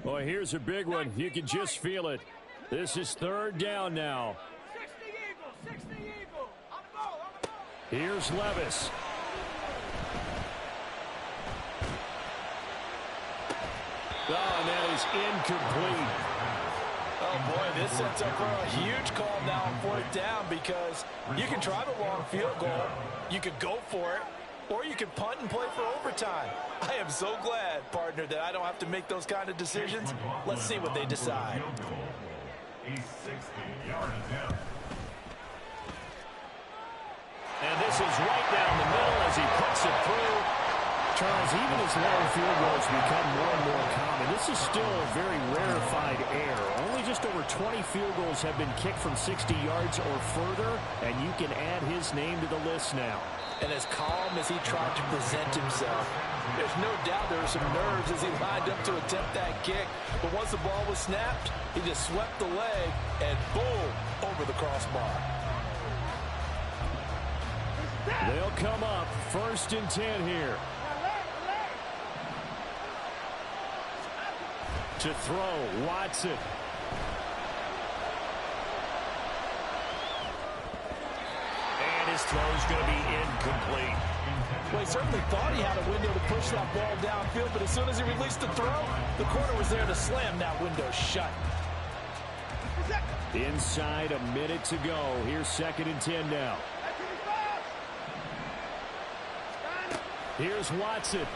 Boy, here's a big one. You can just feel it. This is 3rd down now. 60 Eagle. On the ball. Here's Levis. Oh, and that is incomplete. Oh, boy, this sets up for a huge call now on 4th down, because you can try the long field goal, you could go for it, or you can punt and play for overtime. I am so glad, partner, that I don't have to make those kind of decisions. Let's see what they decide. He's 60-yard attempt. And this is right down the middle as he puts it through. Charles, even as long field goals become more and more common, this is still a very rarefied air. Only just over 20 field goals have been kicked from 60 yards or further, and you can add his name to the list now. And as calm as he tried to present himself, there's no doubt there were some nerves as he lined up to attempt that kick. But once the ball was snapped, he just swept the leg and boom, over the crossbar. They'll come up 1st and 10 here. To throw, Watson. And his throw's going to be incomplete. Well, he certainly thought he had a window to push that ball downfield, but as soon as he released the throw, the corner was there to slam that window shut. Inside a minute to go. Here's 2nd and 10 now. Here's Watson.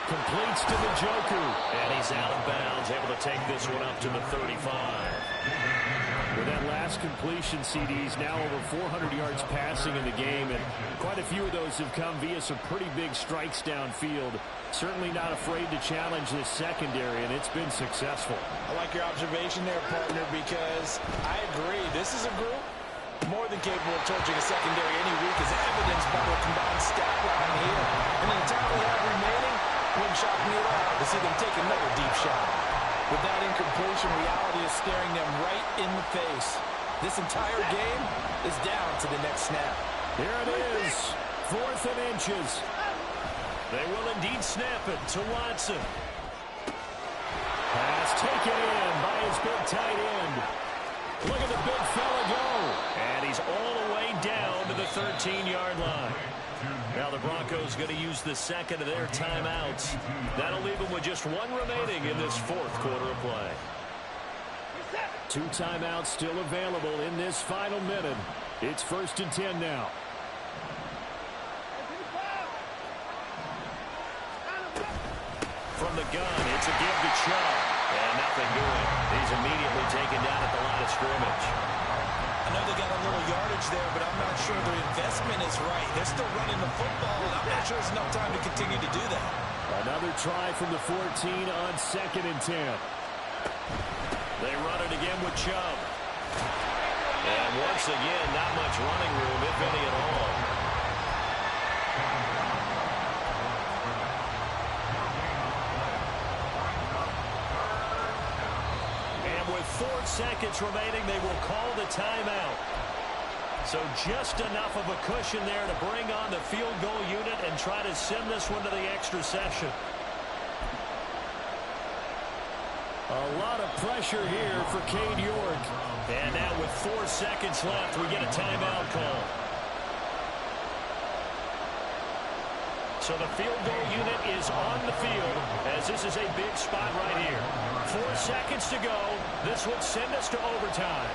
Completes to the Joker. And he's out of bounds, able to take this one up to the 35. With that last completion, CD's now over 400 yards passing in the game, and quite a few of those have come via some pretty big strikes downfield. Certainly not afraid to challenge this secondary, and it's been successful. I like your observation there, partner, because I agree. This is a group more than capable of torching a secondary any week, as evidenced by their combined stat line here. And in the time we have remaining, wouldn't shock me at all to see them take another deep shot. With that incompletion, reality is staring them right in the face. This entire game is down to the next snap. Here it is, 4th and inches. They will indeed snap it to Watson. Pass taken in by his big tight end. Look at the big fella go. And he's all the way down to the 13-yard line. Now the Broncos going to use the 2nd of their timeouts. That'll leave them with just 1 remaining in this 4th quarter of play. 2 timeouts still available in this final minute. It's 1st and 10 now. From the gun, it's a give to Chubb. And nothing doing. He's immediately taken down at the line of scrimmage. I know they got a little yardage there, but I'm not sure their investment is right. They're still running the football, and I'm not sure there's enough time to continue to do that. Another try from the 14 on 2nd and 10. They run it again with Chubb. And once again, not much running room, if any at all. And with 4 seconds remaining, they will call the timeout. So just enough of a cushion there to bring on the field goal unit and try to send this one to the extra session. A lot of pressure here for Cade York. And now with 4 seconds left, we get a timeout call. So the field goal unit is on the field, as this is a big spot right here. 4 seconds to go. This would send us to overtime.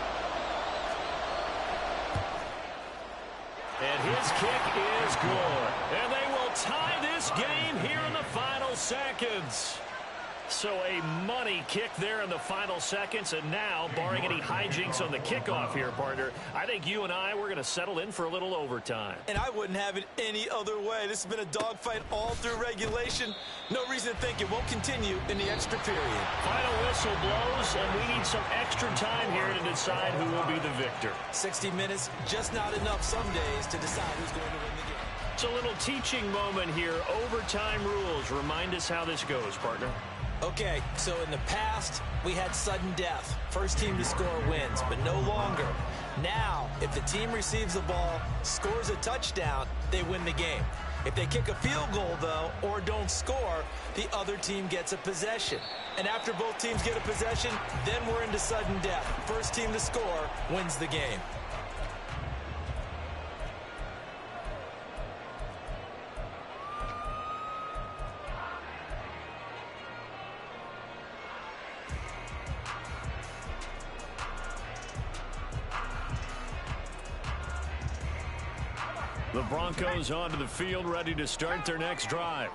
And his kick is good. And they will tie this game here in the final seconds. So a money kick there in the final seconds, and now, barring any hijinks on the kickoff here, partner, I think you and I, we're going to settle in for a little overtime. And I wouldn't have it any other way. This has been a dogfight all through regulation. No reason to think it won't continue in the extra period. Final whistle blows, and we need some extra time here to decide who will be the victor. 60 minutes, just not enough some days to decide who's going to win the game. It's a little teaching moment here. Overtime rules. Remind us how this goes, partner. Okay, so in the past, we had sudden death. First team to score wins, but no longer. Now, if the team receives the ball, scores a touchdown, they win the game. If they kick a field goal, though, or don't score, the other team gets a possession. And after both teams get a possession, then we're into sudden death. First team to score wins the game. The Broncos onto the field, ready to start their next drive.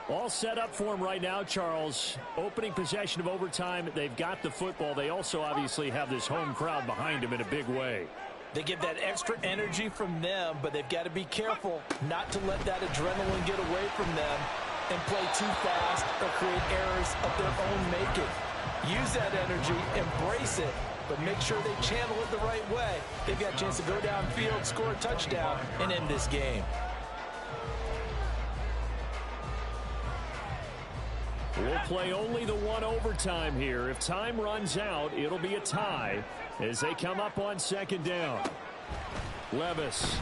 All set up for them right now, Charles. Opening possession of overtime. They've got the football. They also obviously have this home crowd behind them in a big way. They get that extra energy from them, but they've got to be careful not to let that adrenaline get away from them and play too fast or create errors of their own making. Use that energy, embrace it, but make sure they channel it the right way. They've got a chance to go downfield, score a touchdown, and end this game. We'll play only the one overtime here. If time runs out, it'll be a tie as they come up on second down. Levis.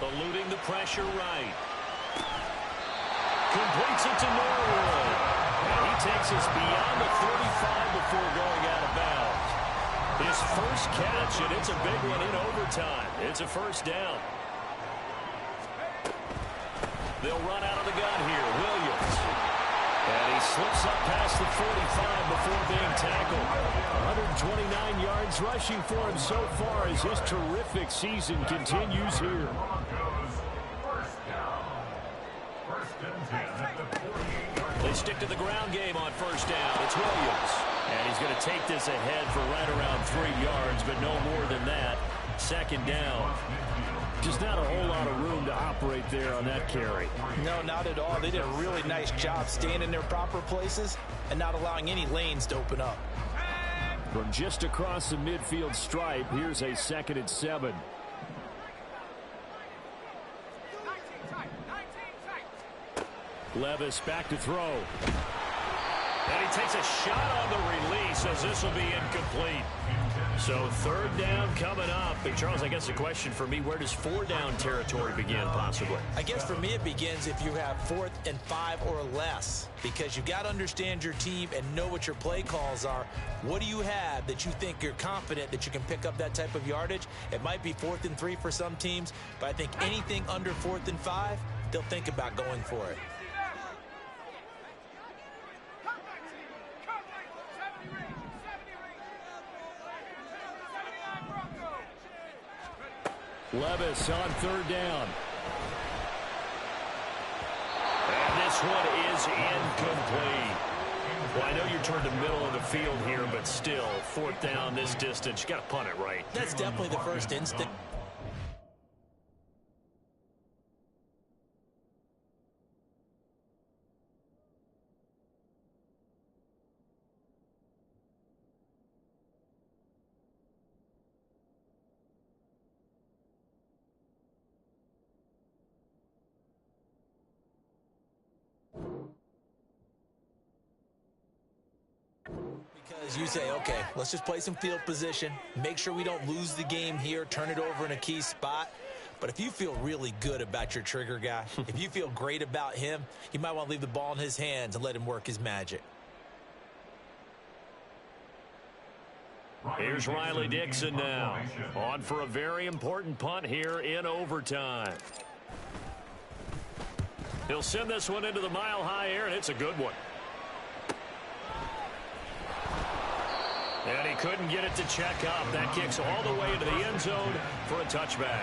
Eluding the pressure right. Completes it to Norwood. And he takes us beyond the 35 before going out of bounds. His first catch, and it's a big one in overtime. It's a first down. They'll run out of the gun here. Williams. And he slips up past the 45 before being tackled. 129 yards rushing for him so far as his terrific season continues here. They stick to the ground game on first down. It's Williams. And he's going to take this ahead for right around 3 yards, but no more than that. Second down. Just not a whole lot of room to operate there on that carry. No, not at all. They did a really nice job staying in their proper places and not allowing any lanes to open up. From just across the midfield stripe, here's a 2nd and 7. Levis back to throw. And he takes a shot on the release as this will be incomplete. So third down coming up. But Charles, I guess the question for me, where does 4 down territory begin possibly? I guess for me it begins if you have 4th and 5 or less, because you've got to understand your team and know what your play calls are. What do you have that you think you're confident that you can pick up that type of yardage? It might be 4th and 3 for some teams, but I think anything under 4th and 5, they'll think about going for it. Levis on third down. And this one is incomplete. Well, I know you're toward the middle of the field here, but still, 4th down this distance. You got to punt it right. That's definitely the first instinct. Because you say, okay, let's just play some field position, make sure we don't lose the game here, turn it over in a key spot. But if you feel really good about your trigger guy, if you feel great about him, you might want to leave the ball in his hands and let him work his magic. Here's Riley Dixon now, on for a very important punt here in overtime. He'll send this one into the mile-high air, and it's a good one. And he couldn't get it to check up. That kicks all the way into the end zone for a touchback.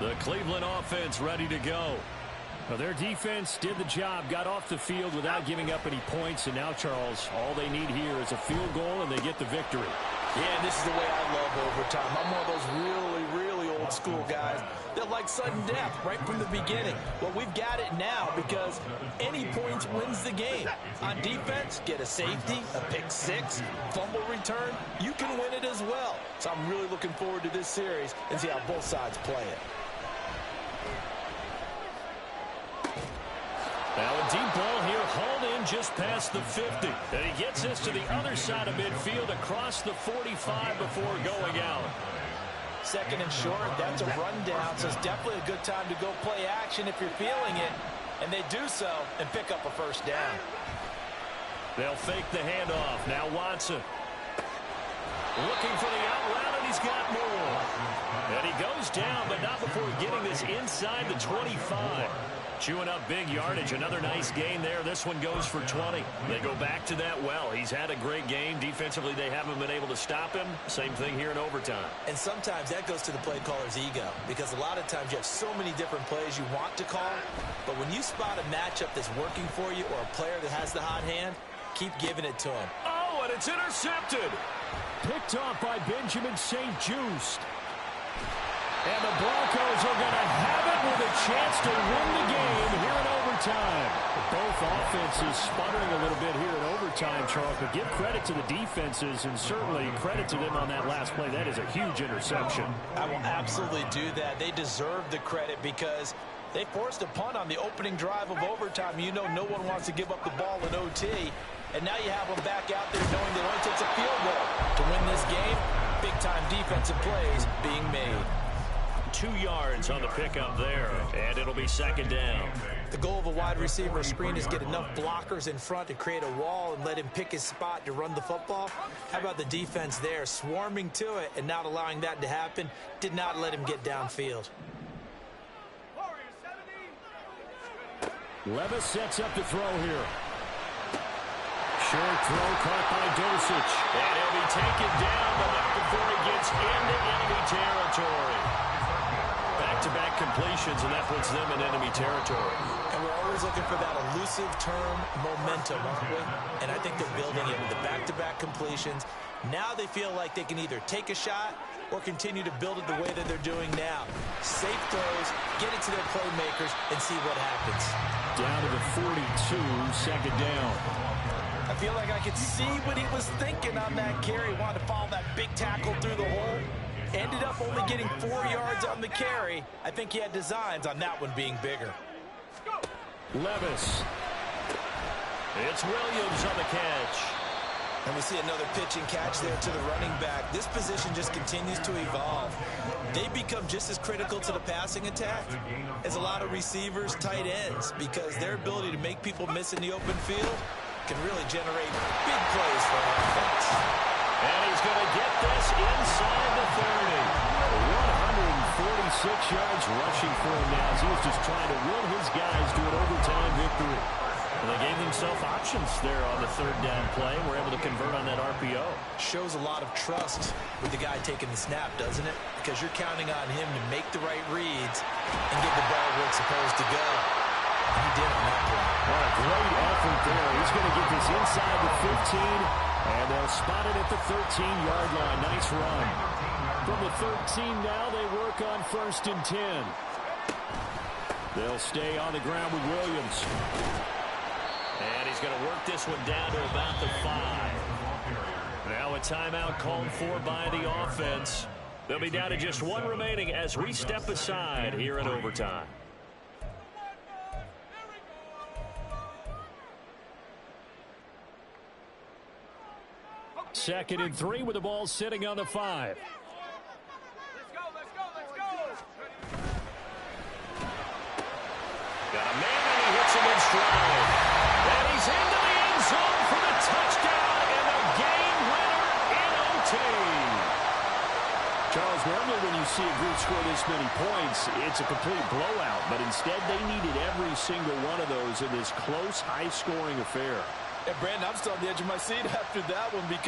The Cleveland offense ready to go. Well, their defense did the job, got off the field without giving up any points, and now, Charles, all they need here is a field goal, and they get the victory. Yeah, and this is the way I love overtime. I'm one of those really old school guys that like sudden death right from the beginning. Well, we've got it now because any points wins the game. On defense, get a safety, a pick six, fumble return, you can win it as well. So I'm really looking forward to this series and see how both sides play it. Now a deep ball here, hauled in just past the 50. And he gets this to the other side of midfield across the 45 before going out. Second and short, that's a rundown, so it's definitely a good time to go play action if you're feeling it. And they do so and pick up a first down. They'll fake the handoff. Now Watson. Looking for the out route, and he's got more. And he goes down, but not before getting this inside the 25. Chewing up big yardage. Another nice gain there. This one goes for 20. They go back to that well. He's had a great game. Defensively, they haven't been able to stop him. Same thing here in overtime. And sometimes that goes to the play caller's ego, because a lot of times you have so many different plays you want to call, but when you spot a matchup that's working for you or a player that has the hot hand, keep giving it to him. Oh, and it's intercepted. Picked off by Benjamin St-Juste. And the Broncos are going to have it with a chance to win the game here in overtime. Both offenses sputtering a little bit here in overtime, Charles, but give credit to the defenses and certainly credit to them on that last play. That is a huge interception. I will absolutely do that. They deserve the credit because they forced a punt on the opening drive of overtime. You know no one wants to give up the ball in OT. And now you have them back out there knowing that it only takes a field goal to win this game. Big-time defensive plays being made. 2 yards on the pickup there, and it'll be second down. The goal of a wide receiver screen is get enough blockers in front to create a wall and let him pick his spot to run the football. How about the defense there, swarming to it and not allowing that to happen? Did not let him get downfield. Levis sets up to throw here. Short throw caught by Dulcich. And he'll be taken down, but not before he gets into enemy territory. Back-to-back completions, and that puts them in enemy territory. And we're always looking for that elusive term momentum, aren't we? And I think they're building it with the back-to-back completions. Now they feel like they can either take a shot or continue to build it the way that they're doing now. Safe throws, get it to their playmakers, and see what happens. Down to the 42, second down. I feel like I could see what he was thinking on that carry. Wanted to follow that big tackle through the hole. Ended up only getting 4 yards on the carry. I think he had designs on that one being bigger. Levis. It's Williams on the catch. And we see another pitch and catch there to the running back. This position just continues to evolve. They become just as critical to the passing attack as a lot of receivers, tight ends, because their ability to make people miss in the open field can really generate big plays for offense. And he's going to get this inside the 30. 146 yards rushing for him now as he was just trying to will his guys to an overtime victory. And they gave themselves options there on the third down play. We're able to convert on that RPO. Shows a lot of trust with the guy taking the snap, doesn't it? Because you're counting on him to make the right reads and get the ball where it's supposed to go. And he did on that play. What a great effort there. He's going to get this inside the 15. And they'll spot it at the 13-yard line. Nice run. From the 13 now, they work on 1st and 10. They'll stay on the ground with Williams. And he's going to work this one down to about the 5. Now a timeout called for by the offense. They'll be down to just 1 remaining as we step aside here in overtime. Second and 3 with the ball sitting on the 5. Let's go. Got a man and he hits him in stride. And he's into the end zone for the touchdown and the game winner in OT. Charles, normally when you see a group score this many points, it's a complete blowout. But instead, they needed every single one of those in this close, high-scoring affair. And Brandon, I'm still on the edge of my seat after that one because